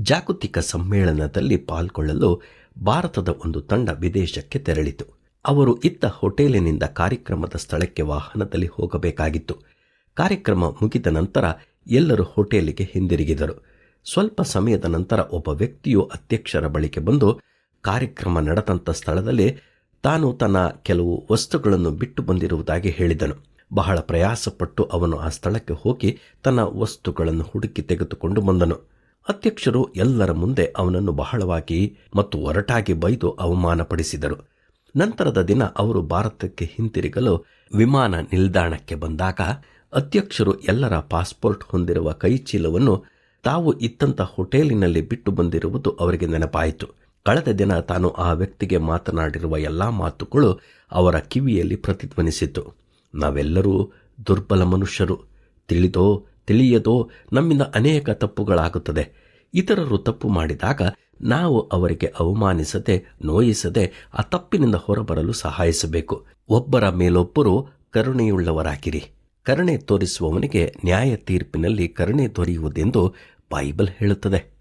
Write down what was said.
ಜಾಗತಿಕ ಸಮ್ಮೇಳನದಲ್ಲಿ ಪಾಲ್ಗೊಳ್ಳಲು ಭಾರತದ ಒಂದು ತಂಡ ವಿದೇಶಕ್ಕೆ ತೆರಳಿತು. ಅವರು ಇದ್ದ ಹೋಟೆಲಿನಿಂದ ಕಾರ್ಯಕ್ರಮದ ಸ್ಥಳಕ್ಕೆ ವಾಹನದಲ್ಲಿ ಹೋಗಬೇಕಾಗಿತ್ತು. ಕಾರ್ಯಕ್ರಮ ಮುಗಿದ ನಂತರ ಎಲ್ಲರೂ ಹೋಟೆಲಿಗೆ ಹಿಂದಿರುಗಿದರು. ಸ್ವಲ್ಪ ಸಮಯದ ನಂತರ ಒಬ್ಬ ವ್ಯಕ್ತಿಯು ಅಧ್ಯಕ್ಷರ ಬಳಿಗೆ ಬಂದು ಕಾರ್ಯಕ್ರಮ ನಡೆದಂಥ ಸ್ಥಳದಲ್ಲಿ ತಾನು ತನ್ನ ಕೆಲವು ವಸ್ತುಗಳನ್ನು ಬಿಟ್ಟು ಬಂದಿರುವುದಾಗಿ ಹೇಳಿದನು. ಬಹಳ ಪ್ರಯಾಸಪಟ್ಟು ಅವನು ಆ ಸ್ಥಳಕ್ಕೆ ಹೋಗಿ ತನ್ನ ವಸ್ತುಗಳನ್ನು ಹುಡುಕಿ ತೆಗೆದುಕೊಂಡು ಬಂದನು. ಅಧ್ಯಕ್ಷರು ಎಲ್ಲರ ಮುಂದೆ ಅವನನ್ನು ಬಹಳವಾಗಿ ಮತ್ತು ಒರಟಾಗಿ ಬೈದು ಅವಮಾನಪಡಿಸಿದರು. ನಂತರದ ದಿನ ಅವರು ಭಾರತಕ್ಕೆ ಹಿಂತಿರುಗಲು ವಿಮಾನ ನಿಲ್ದಾಣಕ್ಕೆ ಬಂದಾಗ ಅಧ್ಯಕ್ಷರು ಎಲ್ಲರ ಪಾಸ್ಪೋರ್ಟ್ ಹೊಂದಿರುವ ಕೈಚೀಲವನ್ನು ತಾವು ಇದ್ದಂಥ ಹೋಟೆಲಿನಲ್ಲಿ ಬಿಟ್ಟು ಬಂದಿರುವುದು ಅವರಿಗೆ ನೆನಪಾಯಿತು. ಕಳೆದ ದಿನ ತಾನು ಆ ವ್ಯಕ್ತಿಗೆ ಮಾತನಾಡಿರುವ ಎಲ್ಲ ಮಾತುಗಳು ಅವರ ಕಿವಿಯಲ್ಲಿ ಪ್ರತಿಧ್ವನಿಸಿತು. ನಾವೆಲ್ಲರೂ ದುರ್ಬಲ ಮನುಷ್ಯರು. ತಿಳಿದೋ ತಿಳಿಯದೋ ನಮ್ಮಿಂದ ಅನೇಕ ತಪ್ಪುಗಳಾಗುತ್ತದೆ. ಇತರರು ತಪ್ಪು ಮಾಡಿದಾಗ ನಾವು ಅವರಿಗೆ ಅವಮಾನಿಸದೆ ನೋಯಿಸದೆ ಆ ತಪ್ಪಿನಿಂದ ಹೊರಬರಲು ಸಹಾಯಿಸಬೇಕು. ಒಬ್ಬರ ಮೇಲೊಬ್ಬರು ಕರುಣೆಯುಳ್ಳವರಾಗಿರಿ. ಕರುಣೆ ತೋರಿಸುವವನಿಗೆ ನ್ಯಾಯ ತೀರ್ಪಿನಲ್ಲಿ ಕರುಣೆ ದೊರೆಯುವುದೆಂದು ಬೈಬಲ್ ಹೇಳುತ್ತದೆ.